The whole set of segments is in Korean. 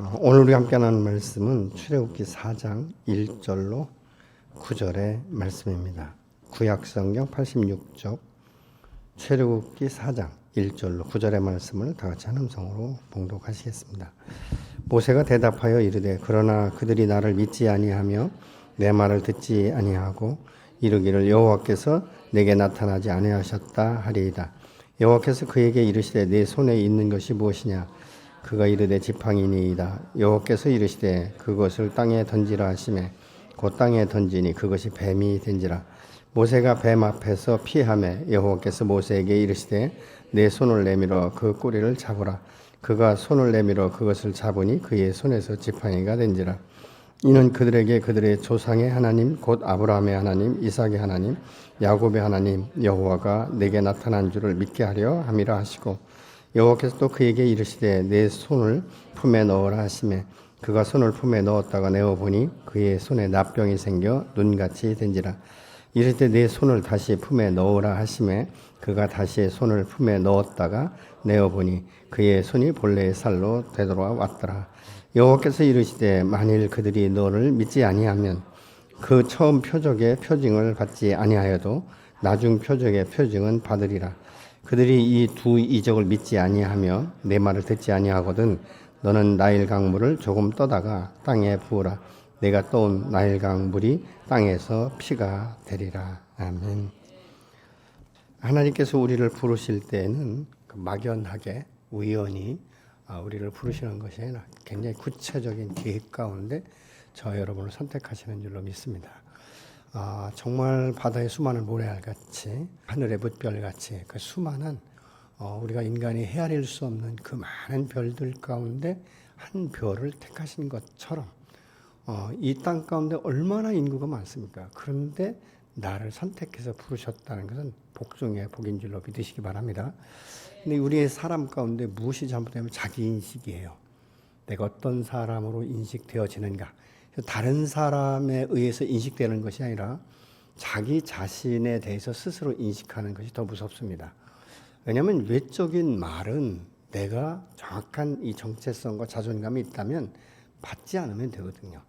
오늘 우리 함께 하는 말씀은 출애굽기 4장 1절로 9절의 말씀입니다. 구약성경 86쪽 출애굽기 4장 1절로 9절의 말씀을 다 같이 한 음성으로 봉독하시겠습니다. 모세가 대답하여 이르되 그러나 그들이 나를 믿지 아니하며 내 말을 듣지 아니하고 이르기를 여호와께서 내게 나타나지 아니하셨다 하리이다. 여호와께서 그에게 이르시되 내 손에 있는 것이 무엇이냐? 그가 이르되 지팡이니이다. 여호와께서 이르시되 그것을 땅에 던지라 하시매 곧 땅에 던지니 그것이 뱀이 된지라. 모세가 뱀 앞에서 피하매 여호와께서 모세에게 이르시되 내 손을 내밀어 그 꼬리를 잡으라. 그가 손을 내밀어 그것을 잡으니 그의 손에서 지팡이가 된지라. 이는 그들에게 그들의 조상의 하나님 곧 아브라함의 하나님 이삭의 하나님 야곱의 하나님 여호와가 내게 나타난 줄을 믿게 하려 함이라 하시고 여호와께서 또 그에게 이르시되 내 손을 품에 넣으라 하시매 그가 손을 품에 넣었다가 내어보니 그의 손에 납병이 생겨 눈같이 된지라. 이르시되 내 손을 다시 품에 넣으라 하시매 그가 다시 손을 품에 넣었다가 내어보니 그의 손이 본래의 살로 되돌아 왔더라. 여호와께서 이르시되 만일 그들이 너를 믿지 아니하면 그 처음 표적의 표징을 받지 아니하여도 나중 표적의 표징은 받으리라. 그들이 이 두 이적을 믿지 아니하며 내 말을 듣지 아니하거든 너는 나일강 물을 조금 떠다가 땅에 부으라. 내가 떠온 나일강 물이 땅에서 피가 되리라. 아멘. 하나님께서 우리를 부르실 때에는 막연하게 우연히 우리를 부르시는 것이 아니라 굉장히 구체적인 계획 가운데 저 여러분을 선택하시는 줄로 믿습니다. 정말 바다의 수많은 모래알같이 하늘의 뭇별같이 그 수많은 우리가 인간이 헤아릴 수 없는 그 많은 별들 가운데 한 별을 택하신 것처럼 이 땅 가운데 얼마나 인구가 많습니까? 그런데 나를 선택해서 부르셨다는 것은 복 중에 복인 줄로 믿으시기 바랍니다. 근데 우리의 사람 가운데 무엇이 잘못되면 자기 인식이에요. 내가 어떤 사람으로 인식되어지는가. 다른 사람에 의해서 인식되는 것이 아니라 자기 자신에 대해서 스스로 인식하는 것이 더 무섭습니다. 왜냐하면 외적인 말은 내가 정확한 이 정체성과 자존감이 있다면 받지 않으면 되거든요.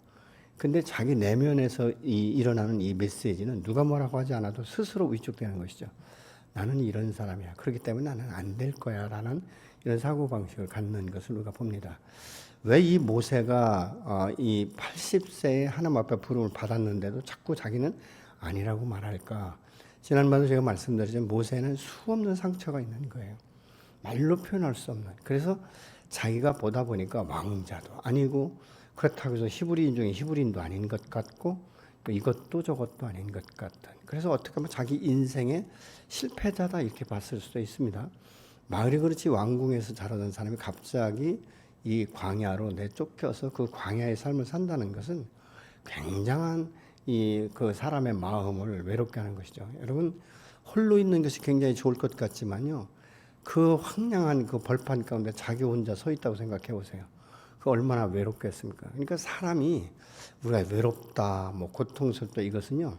근데 자기 내면에서 일어나는 이 메시지는 누가 뭐라고 하지 않아도 스스로 위축되는 것이죠. 나는 이런 사람이야. 그렇기 때문에 나는 안 될 거야 라는 이런 사고방식을 갖는 것을 우리가 봅니다. 왜 이 모세가 이 80세에 하나님 앞에 부름을 받았는데도 자꾸 자기는 아니라고 말할까? 지난번에 제가 말씀드렸지만 모세는 수없는 상처가 있는 거예요. 말로 표현할 수 없는. 그래서 자기가 보다 보니까 왕자도 아니고 그렇다고 해서 히브리인 중에 히브리인도 아닌 것 같고 이것도 저것도 아닌 것 같은. 그래서 어떻게 보면 자기 인생의 실패자다 이렇게 봤을 수도 있습니다. 마을이 그렇지 왕궁에서 자라던 사람이 갑자기 이 광야로 내쫓겨서 그 광야의 삶을 산다는 것은 굉장한 그 사람의 마음을 외롭게 하는 것이죠. 여러분 홀로 있는 것이 굉장히 좋을 것 같지만요. 그 황량한 그 벌판 가운데 자기 혼자 서 있다고 생각해 보세요. 그 얼마나 외롭겠습니까? 그러니까 사람이 우리가 외롭다, 뭐 고통스럽다 이것은요.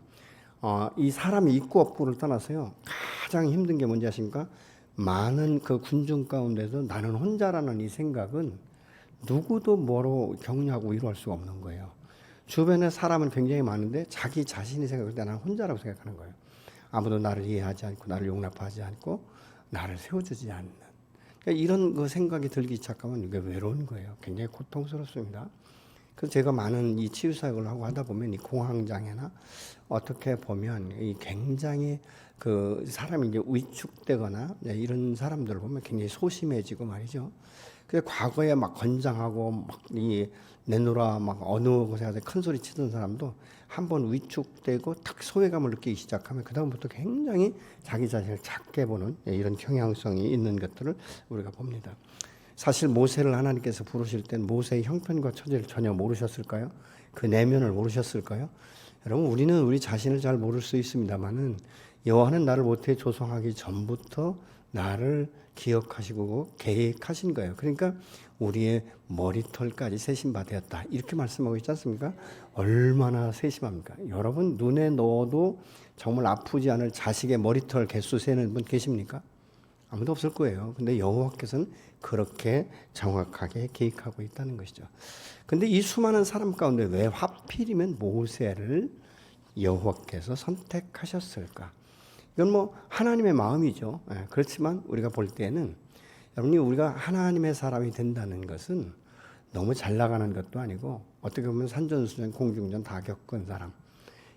이 사람이 있고 없고를 떠나서요. 가장 힘든 게 뭔지 아십니까? 많은 그 군중 가운데서 나는 혼자라는 이 생각은 누구도 뭐로 격려하고 위로할 수가 없는 거예요. 주변에 사람은 굉장히 많은데 자기 자신이 생각할 때 나는 혼자라고 생각하는 거예요. 아무도 나를 이해하지 않고 나를 용납하지 않고 나를 세워주지 않는. 그러니까 이런 그 생각이 들기 시작하면 이게 외로운 거예요. 굉장히 고통스럽습니다. 그래서 제가 많은 이 치유 사역을 하고 하다 보면 이 공황장애나 어떻게 보면 이 굉장히 그 사람이 이제 위축되거나 이런 사람들을 보면 굉장히 소심해지고 말이죠. 그래서 과거에 막 건장하고 막 이 내노라 막 어느 곳에 가서 큰 소리 치던 사람도 한번 위축되고 탁 소외감을 느끼기 시작하면 그 다음부터 굉장히 자기 자신을 작게 보는 이런 경향성이 있는 것들을 우리가 봅니다. 사실 모세를 하나님께서 부르실 땐 모세의 형편과 처지를 전혀 모르셨을까요? 그 내면을 모르셨을까요? 여러분 우리는 우리 자신을 잘 모를 수 있습니다만은 여호와는 나를 모태에 조성하기 전부터 나를 기억하시고 계획하신 거예요. 그러니까 우리의 머리털까지 세심바 되었다. 이렇게 말씀하고 있지 않습니까? 얼마나 세심합니까? 여러분 눈에 넣어도 정말 아프지 않을 자식의 머리털 개수 세는 분 계십니까? 아무도 없을 거예요. 근데 여호와께서는 그렇게 정확하게 계획하고 있다는 것이죠. 근데 이 수많은 사람 가운데 왜 하필이면 모세를 여호와께서 선택하셨을까? 이건 뭐 하나님의 마음이죠. 그렇지만 우리가 볼 때는 여러분이 우리가 하나님의 사람이 된다는 것은 너무 잘 나가는 것도 아니고 어떻게 보면 산전수전 공중전 다 겪은 사람.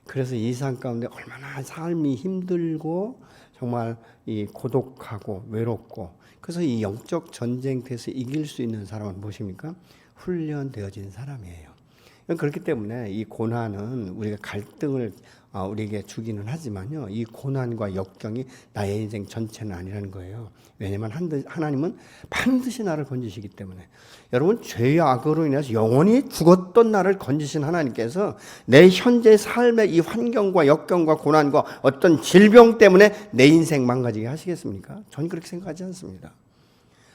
그래서 이 삶 가운데 얼마나 삶이 힘들고 정말 이 고독하고 외롭고 그래서 이 영적 전쟁터에서 이길 수 있는 사람은 무엇입니까? 훈련되어진 사람이에요. 그렇기 때문에 이 고난은 우리가 갈등을 우리에게 주기는 하지만요. 이 고난과 역경이 나의 인생 전체는 아니라는 거예요. 왜냐하면 하나님은 반드시 나를 건지시기 때문에. 여러분 죄의 악으로 인해서 영원히 죽었던 나를 건지신 하나님께서 내 현재 삶의 이 환경과 역경과 고난과 어떤 질병 때문에 내 인생 망가지게 하시겠습니까? 전 그렇게 생각하지 않습니다.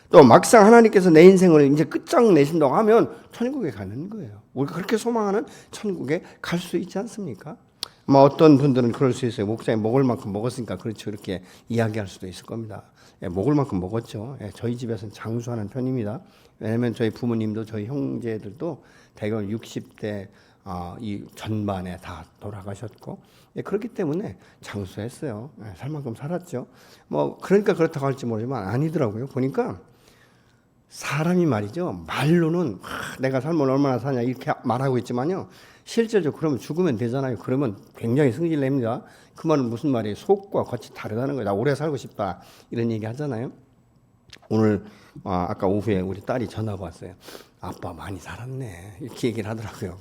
또 막상 하나님께서 내 인생을 이제 끝장내신다고 하면 천국에 가는 거예요. 우리가 그렇게 소망하는 천국에 갈 수 있지 않습니까? 어떤 분들은 그럴 수 있어요. 목사님 먹을 만큼 먹었으니까 그렇죠. 이렇게 이야기할 수도 있을 겁니다. 먹을 만큼 먹었죠. 저희 집에서는 장수하는 편입니다. 왜냐하면 저희 부모님도 저희 형제들도 대개 60대 이 전반에 다 돌아가셨고 그렇기 때문에 장수했어요. 살 만큼 살았죠. 그러니까 그렇다고 할지 모르지만 아니더라고요. 보니까 사람이 말이죠. 말로는 내가 삶을 얼마나 사냐 이렇게 말하고 있지만요. 실제로 그러면 죽으면 되잖아요. 그러면 굉장히 승질냅니다. 그 말은 무슨 말이에요? 속과 겉이 다르다는 거예요. 나 오래 살고 싶다 이런 얘기 하잖아요. 오늘 아까 오후에 우리 딸이 전화가 왔어요. 아빠 많이 살았네 이렇게 얘기를 하더라고요.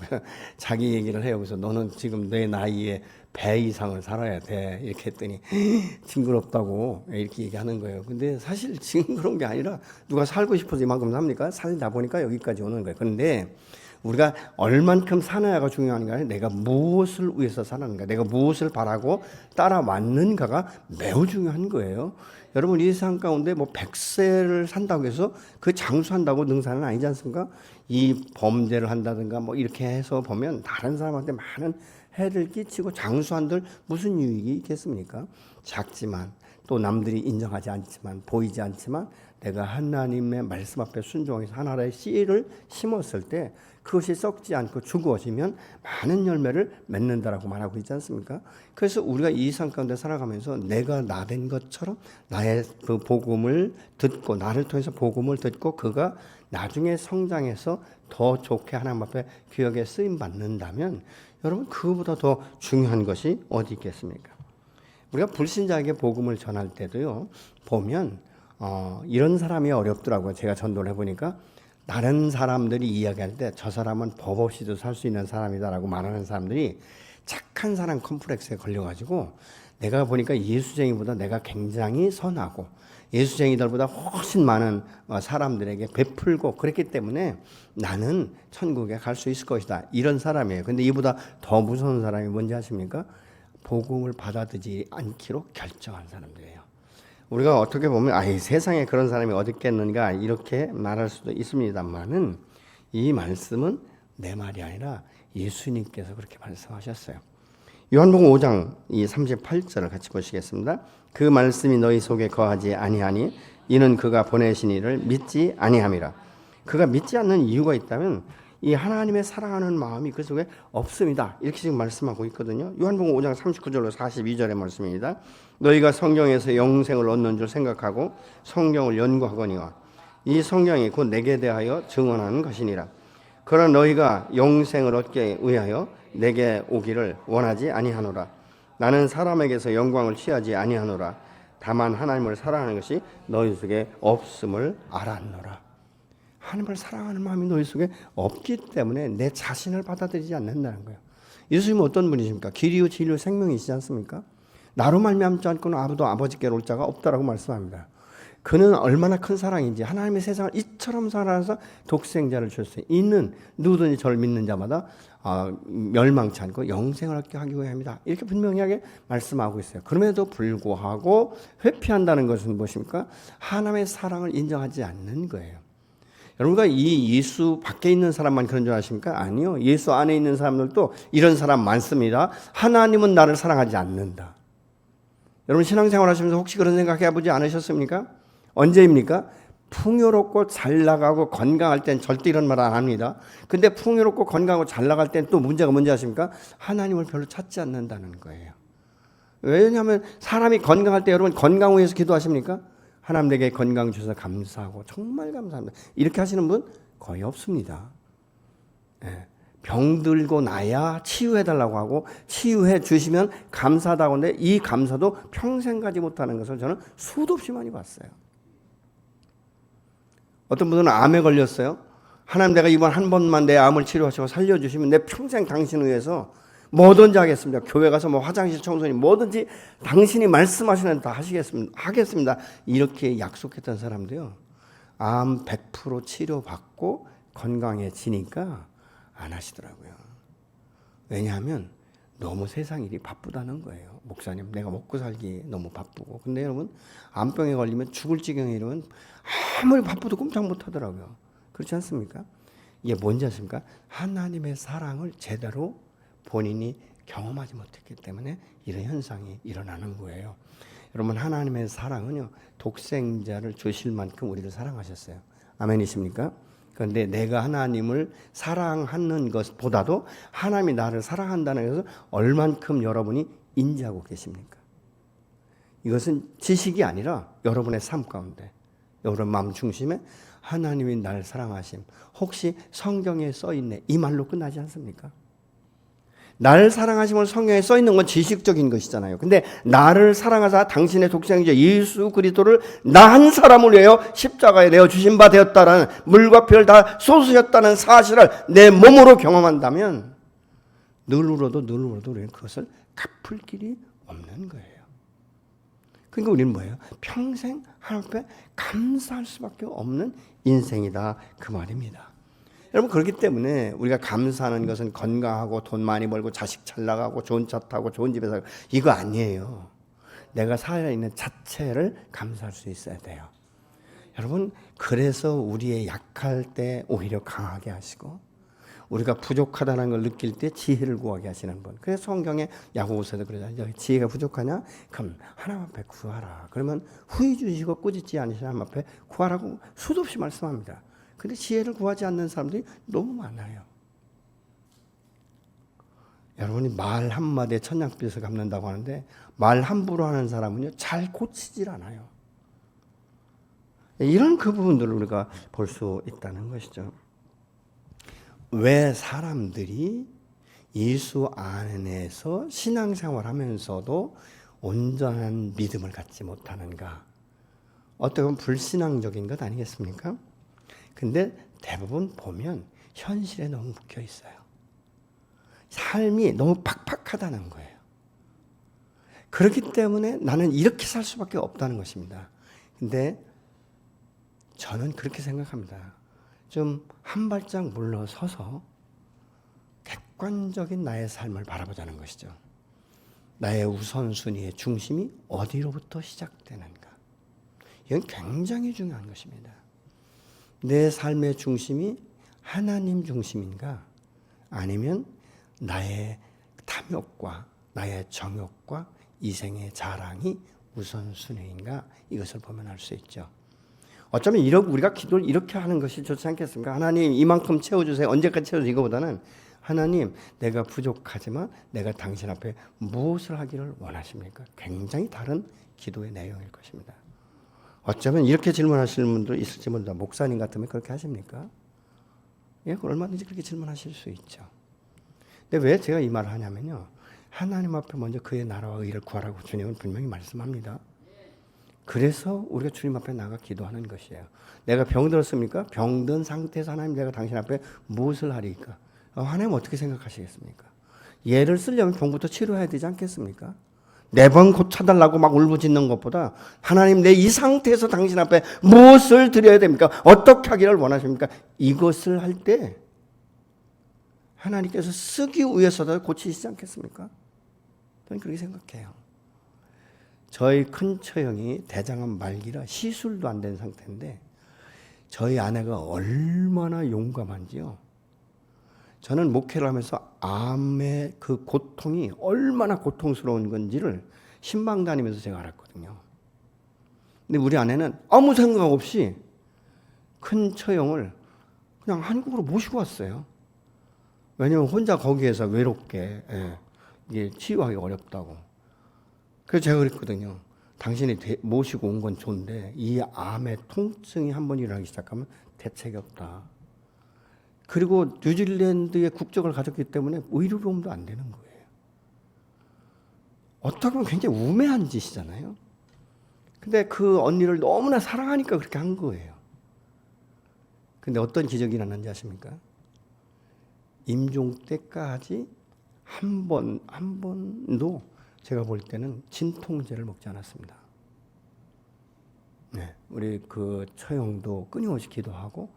자기 얘기를 해요. 그래서 너는 지금 내 나이에 배 이상을 살아야 돼 이렇게 했더니 징그럽다고 이렇게 얘기하는 거예요. 근데 사실 징그러운 게 아니라 누가 살고 싶어서 이만큼 삽니까? 살다 보니까 여기까지 오는 거예요. 그런데 우리가 얼만큼 사느냐가 중요한 게 아니라 내가 무엇을 위해서 사는가, 내가 무엇을 바라고 따라왔는가가 매우 중요한 거예요. 여러분 이 세상 가운데 100세를 산다고 해서 그 장수한다고 능사는 아니지 않습니까? 이 범죄를 한다든가 이렇게 해서 보면 다른 사람한테 많은 해를 끼치고 장수한들 무슨 유익이 있겠습니까? 작지만 또 남들이 인정하지 않지만 보이지 않지만 내가 하나님의 말씀 앞에 순종해서 하나의 씨를 심었을 때 그것이 썩지 않고 죽어지면 많은 열매를 맺는다라고 말하고 있지 않습니까? 그래서 우리가 이 삶 가운데 살아가면서 내가 나된 것처럼 나의 그 복음을 듣고 나를 통해서 복음을 듣고 그가 나중에 성장해서 더 좋게 하나님 앞에 귀하게 쓰임 받는다면 여러분 그거보다 더 중요한 것이 어디 있겠습니까? 우리가 불신자에게 복음을 전할 때도요 보면 이런 사람이 어렵더라고요. 제가 전도를 해보니까 다른 사람들이 이야기할 때 저 사람은 법 없이도 살 수 있는 사람이다라고 말하는 사람들이 착한 사람 컴플렉스에 걸려가지고 내가 보니까 예수쟁이보다 내가 굉장히 선하고 예수쟁이들보다 훨씬 많은 사람들에게 베풀고 그랬기 때문에 나는 천국에 갈 수 있을 것이다 이런 사람이에요. 근데 이보다 더 무서운 사람이 뭔지 아십니까? 복음을 받아들이지 않기로 결정한 사람들이에요. 우리가 어떻게 보면 이 세상에 그런 사람이 어디 있겠는가 이렇게 말할 수도 있습니다만은 이 말씀은 내 말이 아니라 예수님께서 그렇게 말씀하셨어요. 요한복음 5장 이 38절을 같이 보시겠습니다. 그 말씀이 너희 속에 거하지 아니하니 이는 그가 보내신 이를 믿지 아니함이라. 그가 믿지 않는 이유가 있다면 이 하나님의 사랑하는 마음이 그 속에 없습니다. 이렇게 지금 말씀하고 있거든요. 요한복음 5장 39절로 42절의 말씀입니다. 너희가 성경에서 영생을 얻는 줄 생각하고 성경을 연구하거니와 이 성경이 곧 내게 대하여 증언하는 것이니라. 그러나 너희가 영생을 얻기 위하여 내게 오기를 원하지 아니하노라. 나는 사람에게서 영광을 취하지 아니하노라. 다만 하나님을 사랑하는 것이 너희 속에 없음을 알았노라. 하나님을 사랑하는 마음이 너희 속에 없기 때문에 내 자신을 받아들이지 않는다는 거예요. 예수님은 어떤 분이십니까? 길이요 진리요 생명이시지 않습니까? 나로 말미암지 않고는 아무도 아버지께로 올 자가 없다라고 말씀합니다. 그는 얼마나 큰 사랑인지 하나님의 세상을 이처럼 사랑해서 독생자를 줄 수 있는 누구든지 저를 믿는 자마다 멸망치 않고 영생을 얻게 하기 위함이다. 이렇게 분명하게 말씀하고 있어요. 그럼에도 불구하고 회피한다는 것은 무엇입니까? 하나님의 사랑을 인정하지 않는 거예요. 여러분과 이 예수 밖에 있는 사람만 그런 줄 아십니까? 아니요. 예수 안에 있는 사람들도 이런 사람 많습니다. 하나님은 나를 사랑하지 않는다. 여러분 신앙생활 하시면서 혹시 그런 생각 해보지 않으셨습니까? 언제입니까? 풍요롭고 잘 나가고 건강할 땐 절대 이런 말 안 합니다. 근데 풍요롭고 건강하고 잘 나갈 땐 또 문제가 뭔지 아십니까? 하나님을 별로 찾지 않는다는 거예요. 왜냐하면 사람이 건강할 때 여러분 건강 위해서 기도하십니까? 하나님 내게 건강 주셔서 감사하고 정말 감사합니다. 이렇게 하시는 분 거의 없습니다. 병들고 나야 치유해달라고 하고 치유해 주시면 감사하다고 하는데 이 감사도 평생 가지 못하는 것을 저는 수도 없이 많이 봤어요. 어떤 분은 암에 걸렸어요. 하나님 내가 이번 한 번만 내 암을 치료하시고 살려주시면 내 평생 당신을 위해서 뭐든지 하겠습니다. 교회 가서 뭐 화장실 청소니 뭐든지 당신이 말씀하시는 다 하겠습니다. 이렇게 약속했던 사람도요. 암 100% 치료받고 건강해지니까 안 하시더라고요. 왜냐하면 너무 세상 일이 바쁘다는 거예요. 목사님 내가 먹고 살기 너무 바쁘고. 근데 여러분 암병에 걸리면 죽을 지경에 이르면 아무리 바쁘도 꼼짝 못 하더라고요. 그렇지 않습니까? 이게 뭔지 아십니까? 하나님의 사랑을 제대로 본인이 경험하지 못했기 때문에 이런 현상이 일어나는 거예요. 여러분 하나님의 사랑은요. 독생자를 주실 만큼 우리를 사랑하셨어요. 아멘이십니까? 그런데 내가 하나님을 사랑하는 것보다도 하나님이 나를 사랑한다는 것을 얼만큼 여러분이 인지하고 계십니까? 이것은 지식이 아니라 여러분의 삶 가운데 여러분 마음 중심에 하나님이 나를 사랑하심. 혹시 성경에 써있네 이 말로 끝나지 않습니까? 나를 사랑하심을 성경에 써있는 건 지식적인 것이잖아요. 근데 나를 사랑하사 당신의 독생자 예수 그리스도를 나 한 사람을 위하여 십자가에 내어 주신 바 되었다라는 물과 피를 다 쏟으셨다는 사실을 내 몸으로 경험한다면 늘 울어도 우리는 그것을 갚을 길이 없는 거예요. 그러니까 우리는 뭐예요? 평생 하나님 앞에 감사할 수밖에 없는 인생이다 그 말입니다. 여러분 그렇기 때문에 우리가 감사하는 것은 건강하고 돈 많이 벌고 자식 잘 나가고 좋은 차 타고 좋은 집에 살고 이거 아니에요. 내가 살아있는 자체를 감사할 수 있어야 돼요. 여러분 그래서 우리의 약할 때 오히려 강하게 하시고 우리가 부족하다는 걸 느낄 때 지혜를 구하게 하시는 분. 그래서 성경에 야고보서도 그러잖아요. 지혜가 부족하냐? 그럼 하나님 앞에 구하라. 그러면 후히 주시고 꾸짖지 않으시는 하나님 앞에 구하라고 수도 없이 말씀합니다. 근데 지혜를 구하지 않는 사람들이 너무 많아요. 여러분이 말 한마디에 천냥빚을 갚는다고 하는데 말 함부로 하는 사람은요 잘 고치질 않아요. 이런 그 부분들을 우리가 볼 수 있다는 것이죠. 왜 사람들이 예수 안에서 신앙생활하면서도 온전한 믿음을 갖지 못하는가? 어떻게 보면 불신앙적인 것 아니겠습니까? 근데 대부분 보면 현실에 너무 묶여 있어요. 삶이 너무 팍팍하다는 거예요. 그렇기 때문에 나는 이렇게 살 수밖에 없다는 것입니다. 근데 저는 그렇게 생각합니다. 좀 한 발짝 물러서서 객관적인 나의 삶을 바라보자는 것이죠. 나의 우선순위의 중심이 어디로부터 시작되는가? 이건 굉장히 중요한 것입니다. 내 삶의 중심이 하나님 중심인가? 아니면 나의 탐욕과 나의 정욕과 이생의 자랑이 우선순위인가? 이것을 보면 알 수 있죠. 어쩌면 우리가 기도를 이렇게 하는 것이 좋지 않겠습니까? 하나님 이만큼 채워주세요. 언제까지 채워주세요? 이거보다는 하나님 내가 부족하지만 내가 당신 앞에 무엇을 하기를 원하십니까? 굉장히 다른 기도의 내용일 것입니다. 어쩌면 이렇게 질문하시는 분도 있을지 모른다. 목사님 같으면 그렇게 하십니까? 예, 얼마든지 그렇게 질문하실 수 있죠. 근데 왜 제가 이 말을 하냐면요. 하나님 앞에 먼저 그의 나라와 의를 구하라고 주님은 분명히 말씀합니다. 그래서 우리가 주님 앞에 나가 기도하는 것이에요. 내가 병들었습니까? 병든 상태에서 하나님 내가 당신 앞에 무엇을 하리까? 하나님 어떻게 생각하시겠습니까? 얘를 쓰려면 병부터 치료해야 되지 않겠습니까? 4번 고쳐달라고 막 울부짖는 것보다 하나님 내 이 상태에서 당신 앞에 무엇을 드려야 됩니까? 어떻게 하기를 원하십니까? 이것을 할 때 하나님께서 쓰기 위해서도 고치시지 않겠습니까? 저는 그렇게 생각해요. 저희 큰 처형이 대장암 말기라 시술도 안 된 상태인데 저희 아내가 얼마나 용감한지요. 저는 목회를 하면서 암의 그 고통이 얼마나 고통스러운 건지를 신방 다니면서 제가 알았거든요. 근데 우리 아내는 아무 생각 없이 큰 처형을 그냥 한국으로 모시고 왔어요. 왜냐면 혼자 거기에서 외롭게 이게 치유하기 어렵다고. 그래서 제가 그랬거든요. 당신이 모시고 온 건 좋은데 이 암의 통증이 한번 일어나기 시작하면 대책이 없다. 그리고 뉴질랜드의 국적을 가졌기 때문에 의료보험도 안 되는 거예요. 어떻게 보면 굉장히 우매한 짓이잖아요. 근데 그 언니를 너무나 사랑하니까 그렇게 한 거예요. 근데 어떤 기적이 일어났는지 아십니까? 임종 때까지 한 번도 제가 볼 때는 진통제를 먹지 않았습니다. 네, 우리 그 처형도 끊임없이 기도하고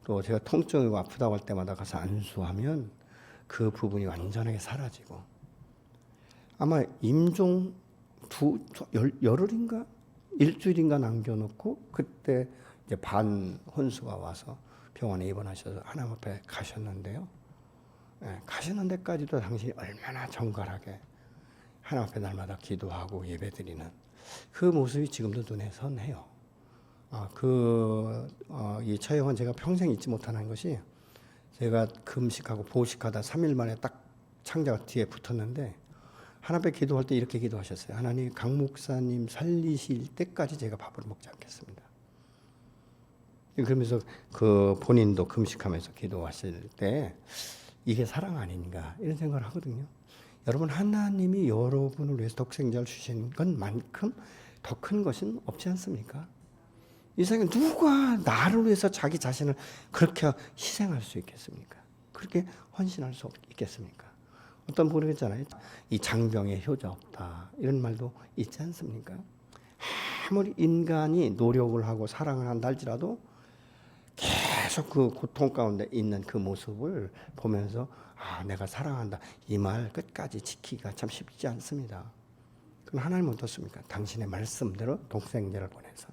또 제가 통증이고 아프다고 할 때마다 가서 안수하면 그 부분이 완전하게 사라지고 아마 임종 열흘인가 일주일인가 남겨놓고 그때 이제 반 혼수가 와서 병원에 입원하셔서 하나님 앞에 가셨는데요. 네, 가시는 데까지도 당신이 얼마나 정갈하게 하나님 앞에 날마다 기도하고 예배드리는 그 모습이 지금도 눈에 선해요. 이 처형은 제가 평생 잊지 못하는 것이 제가 금식하고 보식하다 3일 만에 딱 창자가 뒤에 붙었는데 하나님 앞에 기도할 때 이렇게 기도하셨어요. 하나님 강 목사님 살리실 때까지 제가 밥을 먹지 않겠습니다. 그러면서 그 본인도 금식하면서 기도하실 때 이게 사랑 아닌가 이런 생각을 하거든요. 여러분 하나님이 여러분을 위해서 독생자를 주신 것만큼 더 큰 것은 없지 않습니까? 이 세상에 누가 나를 위해서 자기 자신을 그렇게 희생할 수 있겠습니까? 그렇게 헌신할 수 있겠습니까? 어떤 분이 그랬잖아요. 이 장병에 효자 없다 이런 말도 있지 않습니까? 아무리 인간이 노력을 하고 사랑을 한다 할지라도 계속 그 고통 가운데 있는 그 모습을 보면서 내가 사랑한다 이 말 끝까지 지키기가 참 쉽지 않습니다. 그럼 하나님은 어떻습니까? 당신의 말씀대로 독생자를 보내서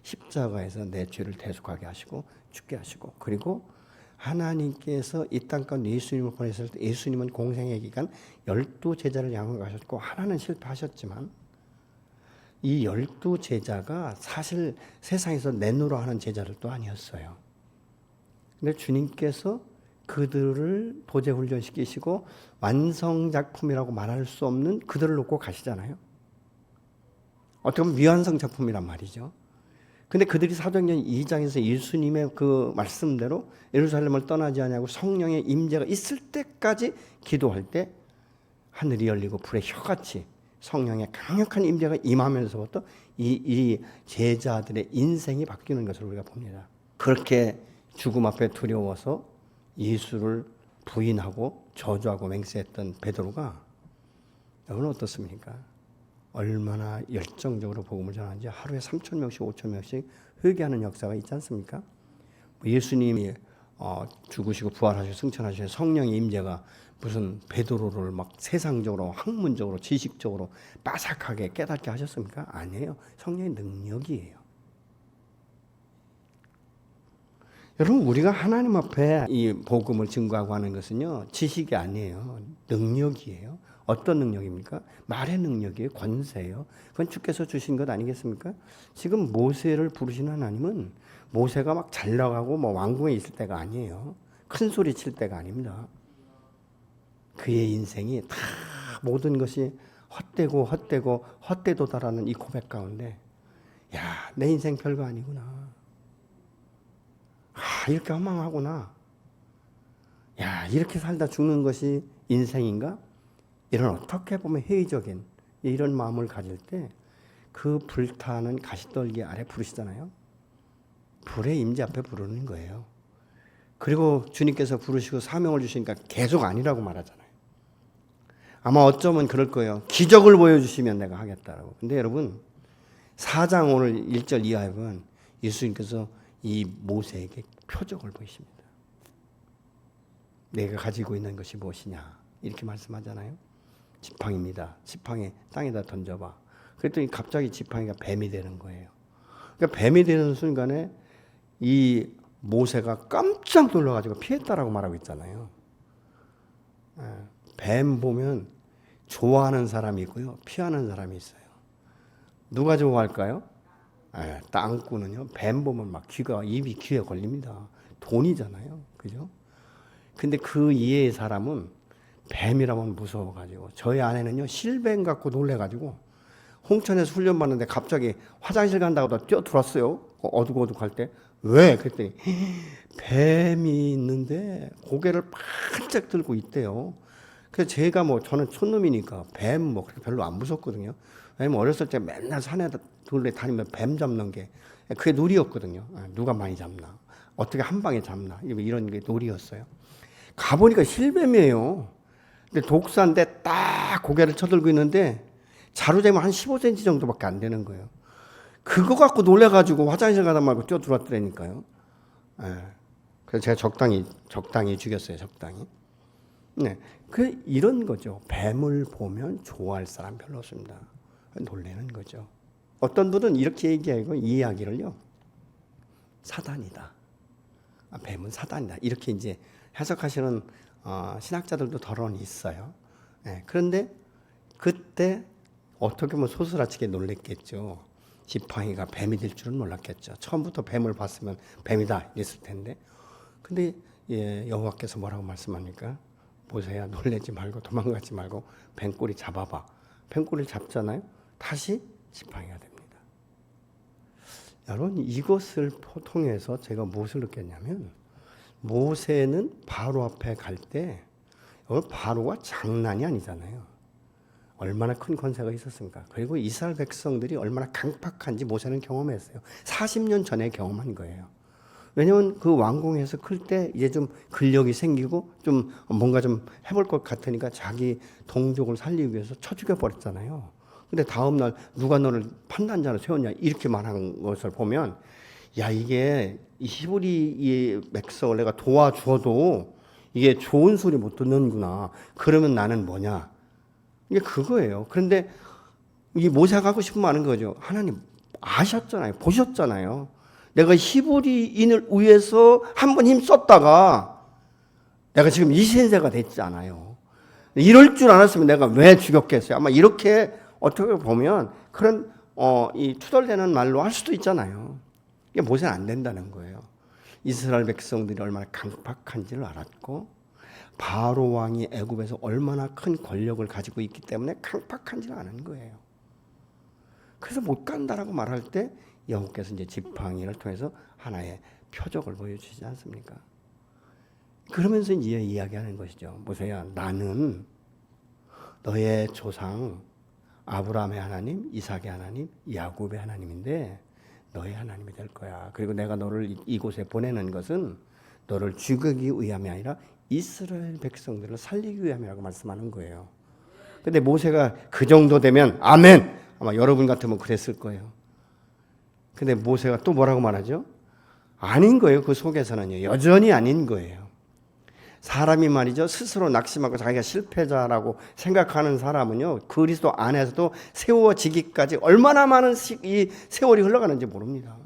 십자가에서 내 죄를 대속하게 하시고 죽게 하시고 그리고 하나님께서 이 땅 가운데 예수님을 보냈을 때 예수님은 공생의 기간 12제자를 양육하셨고 하나는 실패하셨지만 이 12제자가 사실 세상에서 내노라 하는 제자들도 아니었어요. 근데 주님께서 그들을 보좌 훈련시키시고 완성작품이라고 말할 수 없는 그들을 놓고 가시잖아요. 어떻게 보면 미완성 작품이란 말이죠. 근데 그들이 사도행전 2장에서 예수님의 그 말씀대로 예루살렘을 떠나지 않냐고 성령의 임재가 있을 때까지 기도할 때 하늘이 열리고 불의 혀같이 성령의 강력한 임재가 임하면서부터 이 제자들의 인생이 바뀌는 것을 우리가 봅니다. 그렇게 죽음 앞에 두려워서 예수를 부인하고 저주하고 맹세했던 베드로가 여러분 어떻습니까? 얼마나 열정적으로 복음을 전하는지 하루에 3,000명씩 5,000명씩 회개하는 역사가 있지 않습니까? 예수님이 죽으시고 부활하시고 승천하시는 성령의 임재가 무슨 베드로를 막 세상적으로 학문적으로 지식적으로 빠삭하게 깨닫게 하셨습니까? 아니에요. 성령의 능력이에요. 여러분 우리가 하나님 앞에 이 복음을 증거하고 하는 것은요 지식이 아니에요. 능력이에요. 어떤 능력입니까? 말의 능력이에요. 권세예요. 그건 주께서 주신 것 아니겠습니까? 지금 모세를 부르시는 하나님은 모세가 막 잘 나가고 뭐 왕궁에 있을 때가 아니에요. 큰 소리 칠 때가 아닙니다. 그의 인생이 다 모든 것이 헛되도다라는 이 고백 가운데 야, 내 인생 별거 아니구나. 이렇게 허망하구나. 야, 이렇게 살다 죽는 것이 인생인가? 이런 어떻게 보면 회의적인 이런 마음을 가질 때 그 불타는 가시떨기 아래 부르시잖아요. 불의 임재 앞에 부르는 거예요. 그리고 주님께서 부르시고 사명을 주시니까 계속 아니라고 말하잖아요. 아마 어쩌면 그럴 거예요. 기적을 보여주시면 내가 하겠다라고. 근데 여러분 4장 오늘 1절 이하에 보면 예수님께서 이 모세에게 표적을 보이십니다. 내가 가지고 있는 것이 무엇이냐 이렇게 말씀하잖아요. 지팡이입니다. 지팡이 땅에다 던져봐. 그랬더니 갑자기 지팡이가 뱀이 되는 거예요. 그러니까 뱀이 되는 순간에 이 모세가 깜짝 놀라가지고 피했다라고 말하고 있잖아요. 뱀 보면 좋아하는 사람이 있고요. 피하는 사람이 있어요. 누가 좋아할까요? 땅꾸는요, 뱀 보면 막 입이 귀에 걸립니다. 돈이잖아요. 그죠? 근데 그 이해의 사람은 뱀이라면 무서워가지고, 저희 아내는요, 실뱀 갖고 놀래가지고, 홍천에서 훈련받는데 갑자기 화장실 간다고 뛰어들었어요. 어둑어둑할 때. 왜? 그랬더니, 뱀이 있는데 고개를 반짝 들고 있대요. 그래서 제가 저는 촌놈이니까 뱀 그렇게 별로 안 무섭거든요. 왜냐면 어렸을 때 맨날 산에다 둘레 다니면 뱀 잡는 게 그게 놀이였거든요. 누가 많이 잡나, 어떻게 한 방에 잡나, 이런 게 놀이였어요. 가보니까 실뱀이에요. 근데 독사인데 딱 고개를 쳐들고 있는데 자루재면 한 15cm 정도밖에 안 되는 거예요. 그거 갖고 놀래가지고 화장실 가다 말고 뛰어들어왔더라니까요. 그래서 제가 적당히 죽였어요. 적당히. 네, 이런 거죠. 뱀을 보면 좋아할 사람 별로 없습니다. 놀래는 거죠. 어떤 분은 이렇게 얘기하고 이 이야기를요, 사단이다. 뱀은 사단이다. 이렇게 이제 해석하시는 신학자들도 더러는 있어요. 네, 그런데 그때 어떻게 보면 소스라치게 놀랬겠죠. 지팡이가 뱀이 될 줄은 몰랐겠죠. 처음부터 뱀을 봤으면 뱀이다 이랬을 텐데. 근데 여호와께서 뭐라고 말씀합니까? 모세야, 놀래지 말고 도망가지 말고 뱀꼬리 잡아봐. 뱀꼬리를 잡잖아요. 다시 지팡이가 됩니다. 여러분, 이것을 통해서 제가 무엇을 느꼈냐면, 모세는 바로 앞에 갈 때 바로가 장난이 아니잖아요. 얼마나 큰 권세가 있었습니까? 그리고 이스라엘 백성들이 얼마나 강팍한지 모세는 경험했어요. 40년 전에 경험한 거예요. 왜냐면 그 왕궁에서 클 때 이제 좀 근력이 생기고 좀 뭔가 좀 해볼 것 같으니까 자기 동족을 살리기 위해서 쳐 죽여버렸잖아요. 근데 다음날 누가 너를 판단자로 세웠냐 이렇게 말한 것을 보면, 야, 이게 히브리 백성을 내가 도와주어도 이게 좋은 소리 못 듣는구나. 그러면 나는 뭐냐? 이게 그거예요. 그런데 이 모세가 하고 싶은 말은 거죠. 하나님 아셨잖아요. 보셨잖아요. 내가 히브리인을 위해서 한 번 힘 썼다가 내가 지금 이 신세가 됐잖아요. 이럴 줄 알았으면 내가 왜 죽였겠어요? 아마 이렇게 어떻게 보면 그런 이 투덜대는 말로 할 수도 있잖아요. 이게 모세는 안 된다는 거예요. 이스라엘 백성들이 얼마나 강팍한지를 알았고, 바로 왕이 애굽에서 얼마나 큰 권력을 가지고 있기 때문에 강팍한지를 아는 거예요. 그래서 못 간다라고 말할 때 여호께서 이제 지팡이를 통해서 하나의 표적을 보여주시지 않습니까? 그러면서 이제 이야기하는 것이죠. 모세야, 나는 너의 조상 아브라함의 하나님, 이삭의 하나님, 야곱의 하나님인데 너의 하나님이 될 거야. 그리고 내가 너를 이곳에 보내는 것은 너를 죽이기 위함이 아니라 이스라엘 백성들을 살리기 위함이라고 말씀하는 거예요. 근데 모세가 그 정도 되면 아멘! 아마 여러분 같으면 그랬을 거예요. 근데 모세가 또 뭐라고 말하죠? 아닌 거예요. 그 속에서는요. 여전히 아닌 거예요. 사람이 말이죠, 스스로 낙심하고 자기가 실패자라고 생각하는 사람은요, 그리스도 안에서도 세워지기까지 얼마나 많은 이 세월이 흘러가는지 모릅니다.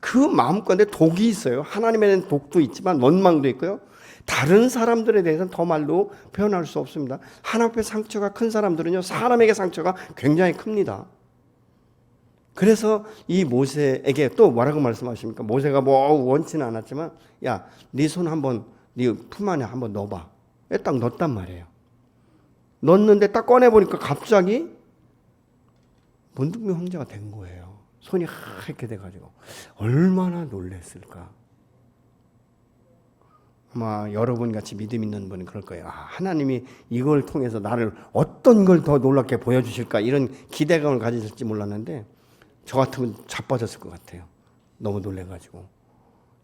그 마음가운데 독이 있어요. 하나님에 대한 독도 있지만 원망도 있고요. 다른 사람들에 대해서는 더 말로 표현할 수 없습니다. 하나님 앞에 상처가 큰 사람들은요, 사람에게 상처가 굉장히 큽니다. 그래서 이 모세에게 또 뭐라고 말씀하십니까? 모세가 원치는 않았지만, 야, 네 손 한번 네 품 안에 한번 넣어봐. 딱 넣었단 말이에요. 넣었는데 딱 꺼내보니까 갑자기 문둥이 황제가 된 거예요. 손이 하얗게 돼가지고 얼마나 놀랐을까. 아마 여러분 같이 믿음 있는 분은 그럴 거예요. 하나님이 이걸 통해서 나를 어떤 걸 더 놀랍게 보여주실까, 이런 기대감을 가지실지 몰랐는데 저 같으면 자빠졌을 것 같아요. 너무 놀래가지고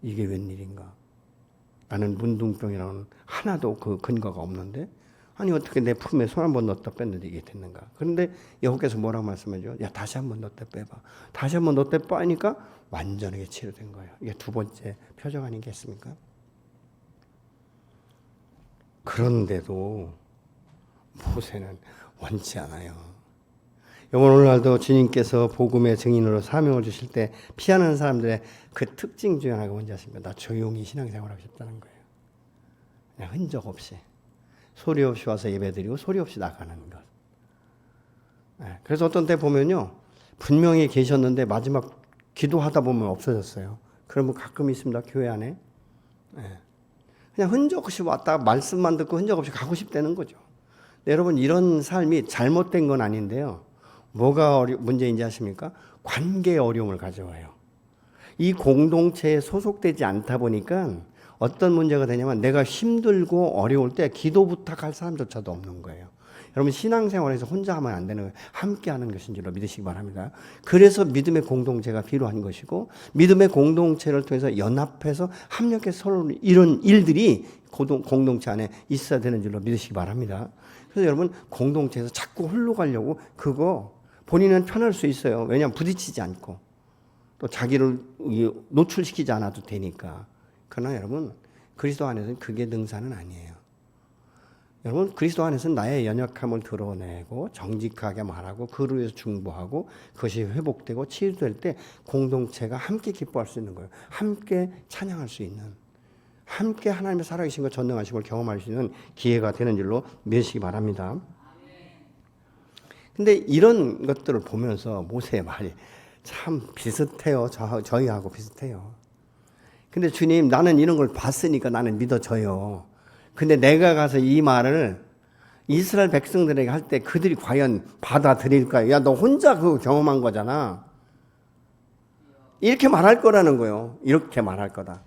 이게 웬일인가. 나는 문둥병이라는 하나도 그 근거가 없는데, 아니 어떻게 내 품에 손 한번 넣었다 뺐는데 이게 됐는가. 그런데 여호께서 뭐라고 말씀해줘요? 야, 다시 한번 넣었다 빼봐. 다시 한번 넣었다 빼니까 완전하게 치료된 거예요. 이게 두 번째 표적 아니겠습니까? 그런데도 모세는 원치 않아요. 오늘날도 주님께서 복음의 증인으로 사명을 주실 때 피하는 사람들의 그 특징 중에 하나가 뭔지 아십니까? 나 조용히 신앙생활하고 싶다는 거예요. 그냥 흔적 없이, 소리 없이 와서 예배드리고 소리 없이 나가는 것. 그래서 어떤 때 보면요, 분명히 계셨는데 마지막 기도하다 보면 없어졌어요. 그러면 가끔 있습니다. 교회 안에. 그냥 흔적 없이 왔다가 말씀만 듣고 흔적 없이 가고 싶다는 거죠. 여러분 이런 삶이 잘못된 건 아닌데요. 뭐가 문제인지 아십니까? 관계의 어려움을 가져와요. 이 공동체에 소속되지 않다 보니까 어떤 문제가 되냐면 내가 힘들고 어려울 때 기도 부탁할 사람조차도 없는 거예요. 여러분 신앙생활에서 혼자 하면 안 되는 거예요. 함께 하는 것인 줄로 믿으시기 바랍니다. 그래서 믿음의 공동체가 필요한 것이고 믿음의 공동체를 통해서 연합해서 합력해서 서로 이런 일들이 공동체 안에 있어야 되는 줄로 믿으시기 바랍니다. 그래서 여러분 공동체에서 자꾸 홀로 가려고 그거 본인은 편할 수 있어요. 왜냐하면 부딪히지 않고 또 자기를 노출시키지 않아도 되니까. 그러나 여러분 그리스도 안에서는 그게 능사는 아니에요. 여러분 그리스도 안에서는 나의 연약함을 드러내고 정직하게 말하고 그를 위해서 중보하고 그것이 회복되고 치유될 때 공동체가 함께 기뻐할 수 있는 거예요. 함께 찬양할 수 있는, 함께 하나님의 살아계신 것 전능하신 걸 경험할 수 있는 기회가 되는 줄로 믿으시기 바랍니다. 근데 이런 것들을 보면서 모세의 말이 참 비슷해요. 저희하고 비슷해요. 근데 주님 나는 이런 걸 봤으니까 나는 믿어져요. 근데 내가 가서 이 말을 이스라엘 백성들에게 할 때 그들이 과연 받아들일까요? 야, 너 혼자 그거 경험한 거잖아. 이렇게 말할 거라는 거예요. 이렇게 말할 거다.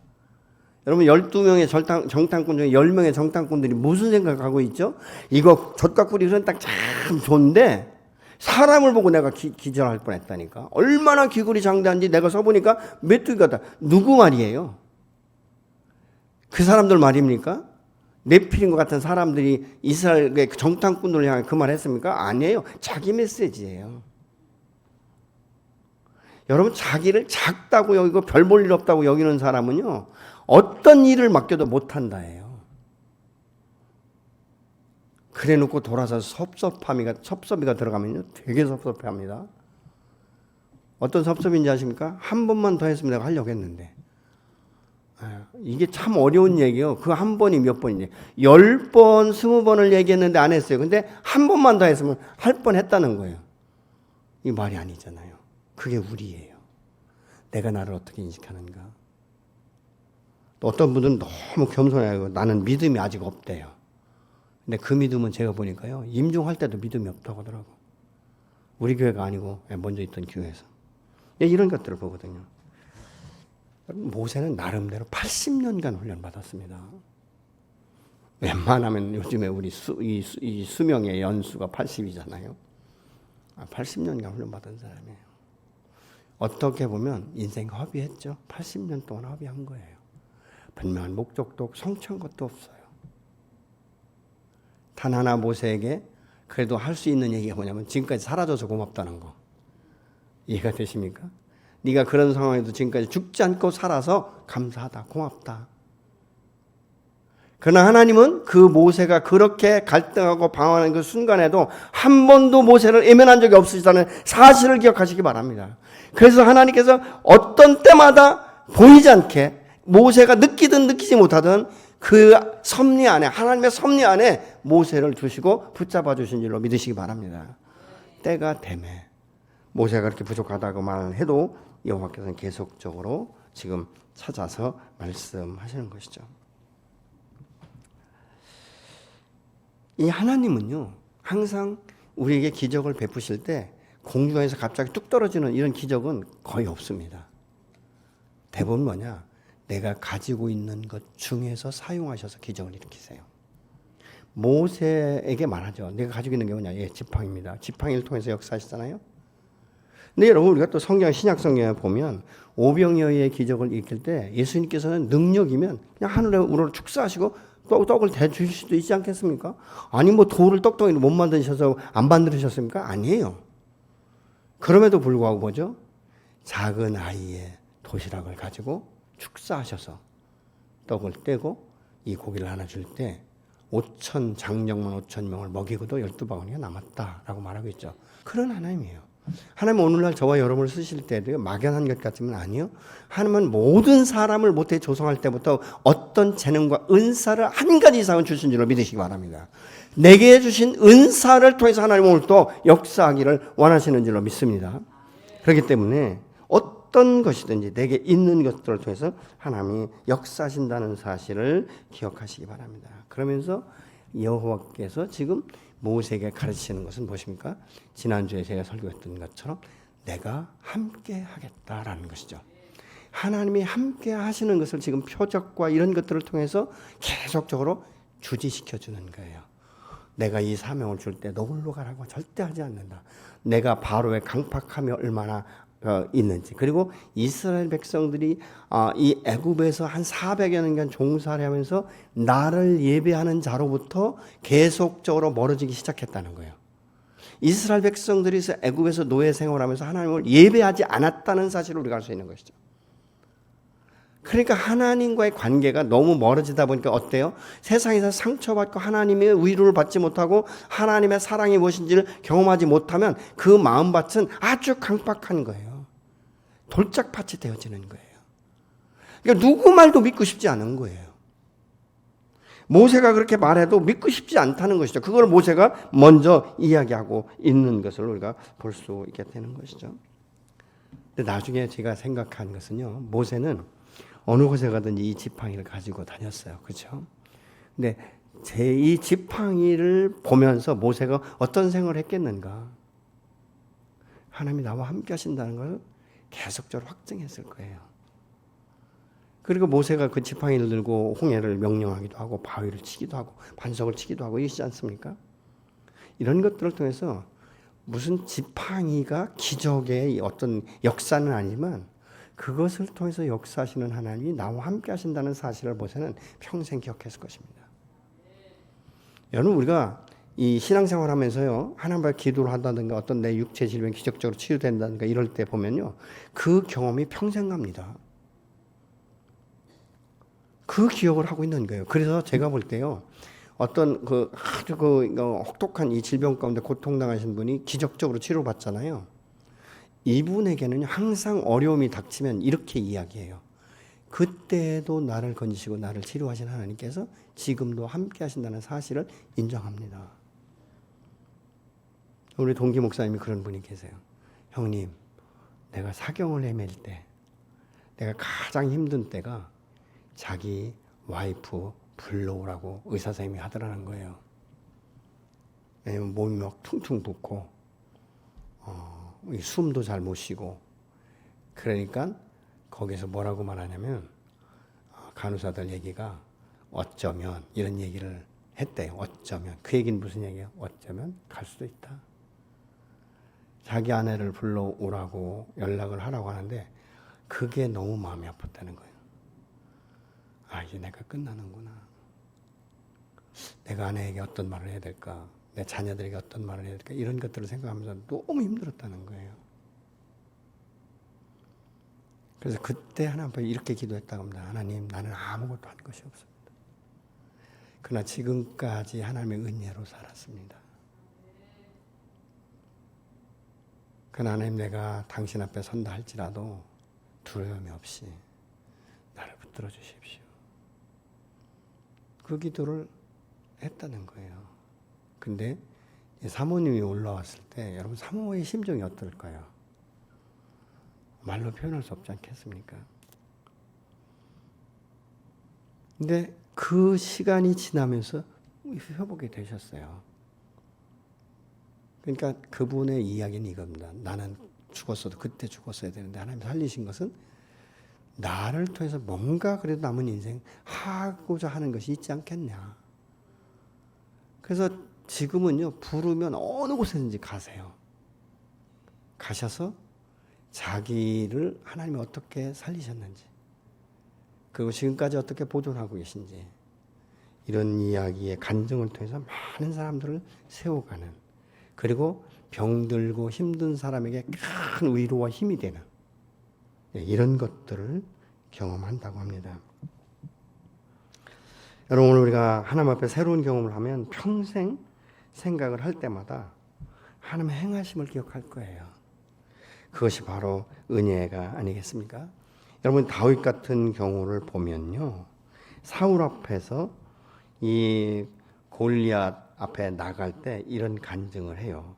여러분 12명의 정탐꾼 중에 10명의 정탐꾼들이 무슨 생각하고 있죠? 이거 젖과 꿀이 흐르는 땅 참 좋은데 사람을 보고 내가 기절할 뻔했다니까. 얼마나 기굴이 장대한지 내가 써보니까 메뚜기가 누구 말이에요? 그 사람들 말입니까? 네필임과 같은 사람들이 이스라엘의 정탐꾼들을 향해 그 말 했습니까? 아니에요. 자기 메시지예요. 여러분 자기를 작다고 여기고 별 볼 일 없다고 여기는 사람은요 어떤 일을 맡겨도 못한다예요. 그래 놓고 돌아서 섭섭이가 들어가면요 되게 섭섭해합니다. 어떤 섭섭인지 아십니까? 한 번만 더 했으면 내가 하려고 했는데. 이게 참 어려운 얘기예요. 그 한 번이 몇 번이지. 10번, 20번을 얘기했는데 안 했어요. 근데 한 번만 더 했으면 할 뻔 했다는 거예요. 이 말이 아니잖아요. 그게 우리예요. 내가 나를 어떻게 인식하는가. 또 어떤 분들은 너무 겸손해요. 나는 믿음이 아직 없대요. 근데 그 믿음은 제가 보니까요. 임종할 때도 믿음이 없다고 하더라고. 우리 교회가 아니고 먼저 있던 교회에서. 이런 것들을 보거든요. 모세는 나름대로 80년간 훈련 받았습니다. 웬만하면 요즘에 우리 이 수명의 연수가 80이잖아요. 80년간 훈련 받은 사람이에요. 어떻게 보면 인생 허비했죠. 80년 동안 허비한 거예요. 분명한 목적도 없고 성취한 것도 없어요. 단 하나 모세에게 그래도 할 수 있는 얘기가 뭐냐면 지금까지 살아줘서 고맙다는 거. 이해가 되십니까? 네가 그런 상황에도 지금까지 죽지 않고 살아서 감사하다, 고맙다. 그러나 하나님은 그 모세가 그렇게 갈등하고 방황하는 그 순간에도 한 번도 모세를 외면한 적이 없으시다는 사실을 기억하시기 바랍니다. 그래서 하나님께서 어떤 때마다 보이지 않게 모세가 느끼든 느끼지 못하든 그 섭리 안에, 하나님의 섭리 안에 모세를 두시고 붙잡아 주신 줄로 믿으시기 바랍니다. 때가 되매 모세가 그렇게 부족하다고 말을 해도 여호와께서는 계속적으로 지금 찾아서 말씀하시는 것이죠. 이 하나님은요 항상 우리에게 기적을 베푸실 때 공중에서 갑자기 뚝 떨어지는 이런 기적은 거의 없습니다. 대부분 뭐냐? 내가 가지고 있는 것 중에서 사용하셔서 기적을 일으키세요. 모세에게 말하죠. 내가 가지고 있는 게 뭐냐? 지팡이입니다. 지팡이를 통해서 역사하시잖아요. 근데 여러분 우리가 또 신약 성경에 보면 오병이어의 기적을 일으킬 때 예수님께서는 능력이면 그냥 하늘에 우러러 축사하시고 떡을 대주실 수도 있지 않겠습니까? 아니 뭐 돌을 떡덩이로 못 만드셔서 안 만드셨습니까? 아니에요. 그럼에도 불구하고 뭐죠? 작은 아이의 도시락을 가지고 축사하셔서 떡을 떼고 이 고기를 하나 줄 때 5천 장정만 5천 명을 먹이고도 12바구니가 남았다라고 말하고 있죠. 그런 하나님이에요. 하나님은 오늘날 저와 여러분을 쓰실 때도 막연한 것 같으면 아니요. 하나님은 모든 사람을 모태 조성할 때부터 어떤 재능과 은사를 한 가지 이상은 주신 줄로 믿으시기 바랍니다. 내게 주신 은사를 통해서 하나님은 오늘 또 역사하기를 원하시는 줄로 믿습니다. 그렇기 때문에 어떤 것이든지 내게 있는 것들을 통해서 하나님이 역사하신다는 사실을 기억하시기 바랍니다. 그러면서 여호와께서 지금 모세에게 가르치시는 것은 무엇입니까? 지난주에 제가 설교했던 것처럼 내가 함께 하겠다라는 것이죠. 하나님이 함께 하시는 것을 지금 표적과 이런 것들을 통해서 계속적으로 주지시켜 주는 거예요. 내가 이 사명을 줄 때 너 홀로 가라고 절대 하지 않는다. 내가 바로의 강팍함이 얼마나 있는지, 그리고 이스라엘 백성들이 이 애굽에서 한 400여 년간 종살이 하면서 나를 예배하는 자로부터 계속적으로 멀어지기 시작했다는 거예요. 이스라엘 백성들이 애굽에서 노예 생활하면서 하나님을 예배하지 않았다는 사실을 우리가 알 수 있는 것이죠. 그러니까 하나님과의 관계가 너무 멀어지다 보니까 어때요? 세상에서 상처받고 하나님의 위로를 받지 못하고 하나님의 사랑이 무엇인지를 경험하지 못하면 그 마음밭은 아주 강박한 거예요. 돌짝밭이 되어지는 거예요. 그러니까 누구 말도 믿고 싶지 않은 거예요. 모세가 그렇게 말해도 믿고 싶지 않다는 것이죠. 그걸 모세가 먼저 이야기하고 있는 것을 우리가 볼 수 있게 되는 것이죠. 근데 나중에 제가 생각한 것은요, 모세는 어느 곳에 가든지 이 지팡이를 가지고 다녔어요. 그렇죠? 근데 이 지팡이를 보면서 모세가 어떤 생각을 했겠는가? 하나님이 나와 함께 하신다는 걸 계속적으로 확증했을 거예요. 그리고 모세가 그 지팡이를 들고 홍해를 명령하기도 하고 바위를 치기도 하고 반석을 치기도 하고 이러지 않습니까? 이런 것들을 통해서 무슨 지팡이가 기적의 어떤 역사는 아니지만 그것을 통해서 역사하시는 하나님이 나와 함께 하신다는 사실을 모세는 평생 기억했을 것입니다. 여러분, 우리가 이 신앙생활 하면서요, 하나님 앞에 기도를 한다든가 어떤 내 육체 질병이 기적적으로 치유된다든가 이럴 때 보면요, 그 경험이 평생 갑니다. 그 기억을 하고 있는 거예요. 그래서 제가 볼 때요, 어떤 아주 혹독한 이 질병 가운데 고통당하신 분이 기적적으로 치료받잖아요. 이분에게는 항상 어려움이 닥치면 이렇게 이야기해요. 그때도 나를 건지시고 나를 치료하신 하나님께서 지금도 함께 하신다는 사실을 인정합니다. 우리 동기 목사님이 그런 분이 계세요. 형님, 내가 사경을 헤맬 때, 내가 가장 힘든 때가 자기 와이프 불러오라고 의사 선생님이 하더라는 거예요. 왜냐면 몸이 막 퉁퉁 붓고 숨도 잘 못 쉬고, 그러니까 거기서 뭐라고 말하냐면 간호사들 얘기가 어쩌면 이런 얘기를 했대요. 어쩌면. 그 얘기는 무슨 얘기예요? 어쩌면 갈 수도 있다. 자기 아내를 불러오라고 연락을 하라고 하는데 그게 너무 마음이 아팠다는 거예요. 이제 내가 끝나는구나. 내가 아내에게 어떤 말을 해야 될까? 내 자녀들에게 어떤 말을 해야 될까? 이런 것들을 생각하면서 너무 힘들었다는 거예요. 그래서 그때 하나님 앞에 이렇게 기도했다고 합니다. 하나님, 나는 아무것도 할 것이 없습니다. 그러나 지금까지 하나님의 은혜로 살았습니다. 그러나 하나님, 내가 당신 앞에 선다 할지라도 두려움이 없이 나를 붙들어 주십시오. 그 기도를 했다는 거예요. 근데 사모님이 올라왔을 때 여러분, 사모의 심정이 어떨까요? 말로 표현할 수 없지 않겠습니까? 근데 그 시간이 지나면서 회복이 되셨어요. 그러니까 그분의 이야기는 이겁니다. 나는 죽었어도 그때 죽었어야 되는데 하나님 살리신 것은 나를 통해서 뭔가 그래도 남은 인생 하고자 하는 것이 있지 않겠냐. 그래서 지금은요, 부르면 어느 곳에든지 가세요. 가셔서 자기를 하나님이 어떻게 살리셨는지, 그리고 지금까지 어떻게 보존하고 계신지, 이런 이야기의 간증을 통해서 많은 사람들을 세워가는, 그리고 병들고 힘든 사람에게 큰 위로와 힘이 되는 이런 것들을 경험한다고 합니다. 여러분, 오늘 우리가 하나님 앞에 새로운 경험을 하면 평생 생각을 할 때마다 하나님의 행하심을 기억할 거예요. 그것이 바로 은혜가 아니겠습니까? 여러분, 다윗 같은 경우를 보면요, 사울 앞에서 이 골리앗 앞에 나갈 때 이런 간증을 해요.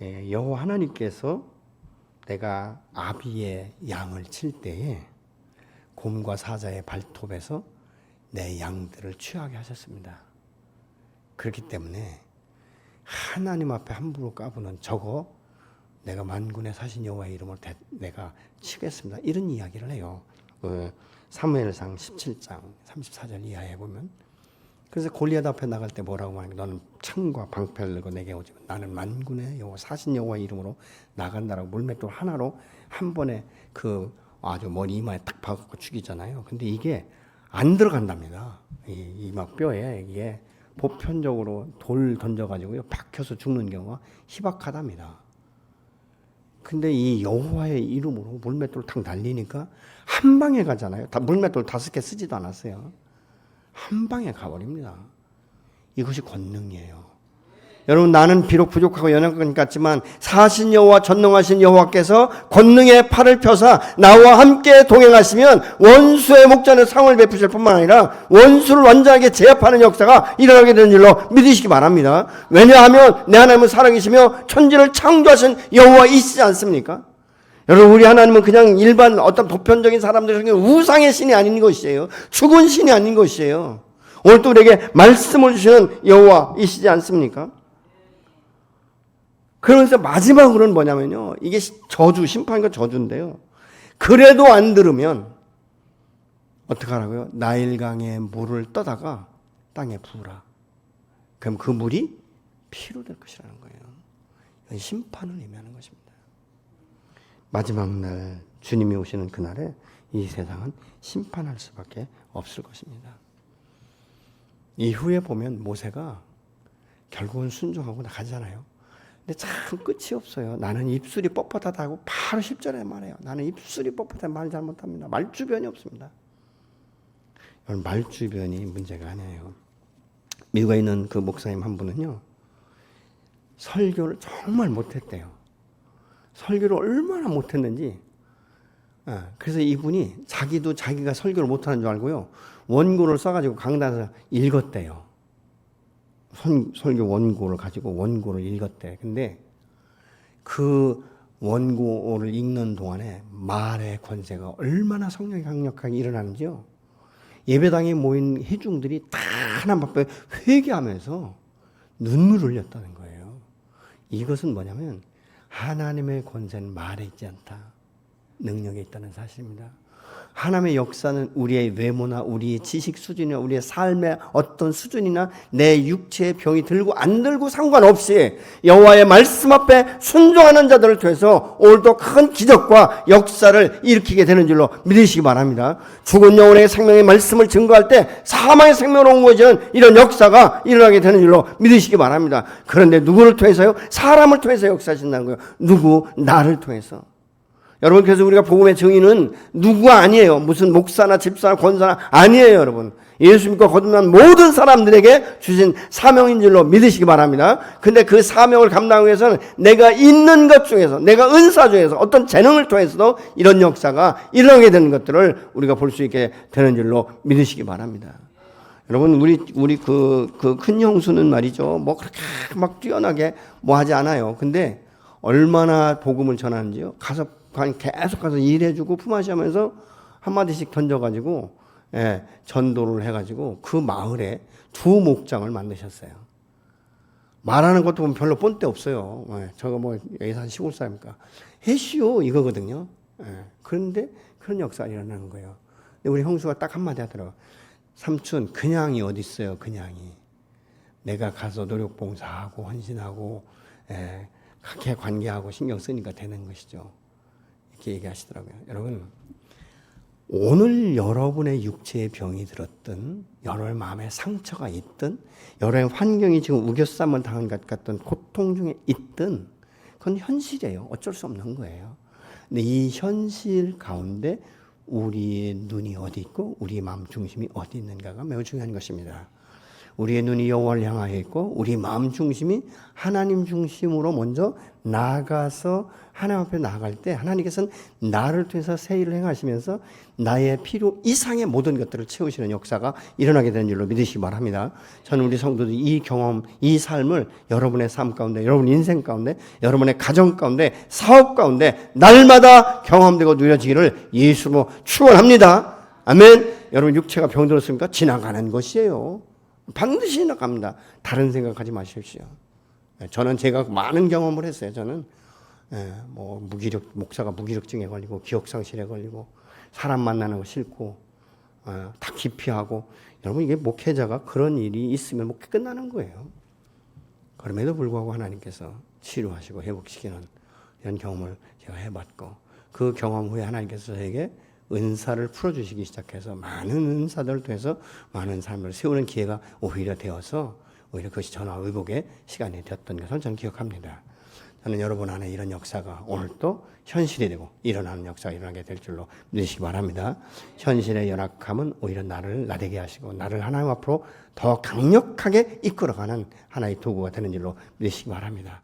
여호와 하나님께서 내가 아비의 양을 칠 때에 곰과 사자의 발톱에서 내 양들을 취하게 하셨습니다. 그렇기 때문에 하나님 앞에 함부로 까부는 저거 내가 만군의 사신 여호와의 이름으로 내가 치겠습니다. 이런 이야기를 해요. 사무엘상 17장 34절 이하에 보면. 그래서 골리앗 앞에 나갈 때 뭐라고 말하는 거야? 너는 창과 방패를 들고 내게 오지만 나는 만군의 여호와 사신 여호와의 이름으로 나간다라고 물맷돌 하나로 한 번에 그 아주 머리 이마에 딱 박고 죽이잖아요. 근데 이게 안 들어간답니다. 이마 뼈에 이게 보편적으로 돌 던져가지고요 박혀서 죽는 경우가 희박하답니다. 근데 이 여호와의 이름으로 물맷돌 탁 날리니까 한 방에 가잖아요. 물맷돌 5개 쓰지도 않았어요. 한 방에 가버립니다. 이것이 권능이에요. 여러분, 나는 비록 부족하고 연약한 것 같지만 사신 여호와 전능하신 여호와께서 권능의 팔을 펴사 나와 함께 동행하시면 원수의 목전에 상을 베푸실 뿐만 아니라 원수를 완전하게 제압하는 역사가 일어나게 되는 줄로 믿으시기 바랍니다. 왜냐하면 내 하나님은 살아계시며 천지를 창조하신 여호와이시지 않습니까? 여러분, 우리 하나님은 그냥 일반 어떤 보편적인 사람들의 우상의 신이 아닌 것이에요. 죽은 신이 아닌 것이에요. 오늘 또 우리에게 말씀을 주시는 여호와이시지 않습니까? 그러면서 마지막으로는 뭐냐면요, 이게 저주, 심판과 저주인데요. 그래도 안 들으면 어떻게 하라고요? 나일강에 물을 떠다가 땅에 부으라. 그럼 그 물이 피로 될 것이라는 거예요. 이건 심판을 의미하는 것입니다. 마지막 날 주님이 오시는 그날에 이 세상은 심판할 수밖에 없을 것입니다. 이후에 보면 모세가 결국은 순종하고 나가잖아요. 근데 참 끝이 없어요. 나는 입술이 뻣뻣하다고 바로 10절에 말해요. 나는 입술이 뻣뻣해 말 잘못합니다. 말주변이 없습니다. 여러분, 말주변이 문제가 아니에요. 미국에 있는 그 목사님 한 분은요, 설교를 정말 못했대요. 설교를 얼마나 못했는지. 그래서 이분이 자기가 설교를 못하는 줄 알고요, 원고를 써가지고 강단에서 읽었대요. 설교 원고를 가지고 원고를 읽었대. 근데 그 원고를 읽는 동안에 말의 권세가 얼마나 성령이 강력하게 일어나는지요. 예배당에 모인 회중들이 다 하나님 앞에 회개하면서 눈물을 흘렸다는 거예요. 이것은 뭐냐면 하나님의 권세는 말에 있지 않다. 능력에 있다는 사실입니다. 하나님의 역사는 우리의 외모나 우리의 지식 수준이나 우리의 삶의 어떤 수준이나 내 육체의 병이 들고 안 들고 상관없이 여호와의 말씀 앞에 순종하는 자들을 통해서 오늘도 큰 기적과 역사를 일으키게 되는 줄로 믿으시기 바랍니다. 죽은 영혼의 생명의 말씀을 증거할 때 사망의 생명으로 옮겨지는 이런 역사가 일어나게 되는 줄로 믿으시기 바랍니다. 그런데 누구를 통해서요? 사람을 통해서 역사하신다는 거예요. 누구? 나를 통해서. 여러분, 그래서 우리가 복음의 증인은 누구가 아니에요. 무슨 목사나 집사나 권사나 아니에요, 여러분. 예수 믿고 거듭난 모든 사람들에게 주신 사명인 줄로 믿으시기 바랍니다. 근데 그 사명을 감당하기 위해서는 내가 있는 것 중에서, 내가 은사 중에서 어떤 재능을 통해서도 이런 역사가 일어나게 되는 것들을 우리가 볼 수 있게 되는 줄로 믿으시기 바랍니다. 여러분, 우리 그 큰 형수는 말이죠, 뭐 그렇게 막 뛰어나게 뭐 하지 않아요. 근데 얼마나 복음을 전하는지요. 계속 가서 일해주고 품앗이하면서 한마디씩 던져가지고 전도를 해가지고 그 마을에 2 목장을 만드셨어요. 말하는 것도 보면 별로 본데 없어요. 저거 뭐 여기서 한 시골 사람이니까 해시오 이거거든요. 그런데 그런 역사가 일어나는 거예요. 근데 우리 형수가 딱 한마디 하더라고요. 삼촌, 그냥이 어디 있어요, 그냥이. 내가 가서 노력봉사하고 헌신하고 각계 관계하고 신경 쓰니까 되는 것이죠. 이렇게 얘기하시더라고요. 여러분, 오늘 여러분의 육체의 병이 들었든, 여러분의 마음에 상처가 있든, 여러분의 환경이 지금 우겨쌈을 당한 것 같던 고통 중에 있든, 그건 현실이에요. 어쩔 수 없는 거예요. 근데 이 현실 가운데 우리의 눈이 어디 있고, 우리의 마음 중심이 어디 있는가가 매우 중요한 것입니다. 우리의 눈이 여호와를 향하여 있고 우리 마음 중심이 하나님 중심으로 먼저 나아가서 하나님 앞에 나아갈 때 하나님께서는 나를 통해서 새 일을 행하시면서 나의 필요 이상의 모든 것들을 채우시는 역사가 일어나게 되는 줄로 믿으시기 바랍니다. 저는 우리 성도들이 이 경험, 이 삶을 여러분의 삶 가운데, 여러분 인생 가운데, 여러분의 가정 가운데, 사업 가운데 날마다 경험되고 누려지기를 예수로 축원합니다. 아멘. 여러분 육체가 병들었습니까? 지나가는 것이에요. 반드시 지나갑니다. 다른 생각하지 마십시오. 저는 제가 많은 경험을 했어요. 저는 목사가 무기력증에 걸리고 기억상실에 걸리고 사람 만나는 거 싫고 다 기피하고 여러분 이게 목회자가 그런 일이 있으면 목회 끝나는 거예요. 그럼에도 불구하고 하나님께서 치료하시고 회복시키는 이런 경험을 제가 해봤고 그 경험 후에 하나님께서 저에게 은사를 풀어주시기 시작해서 많은 은사들을 통해서 많은 삶을 세우는 기회가 오히려 되어서 오히려 그것이 전화위복의 시간이 되었던 것을 저는 기억합니다. 저는 여러분 안에 이런 역사가 오늘 또 현실이 되고 일어나는 역사가 일어나게 될 줄로 믿으시기 바랍니다. 현실의 열악함은 오히려 나를 나대게 하시고 나를 하나님 앞으로 더 강력하게 이끌어가는 하나의 도구가 되는 줄로 믿으시기 바랍니다.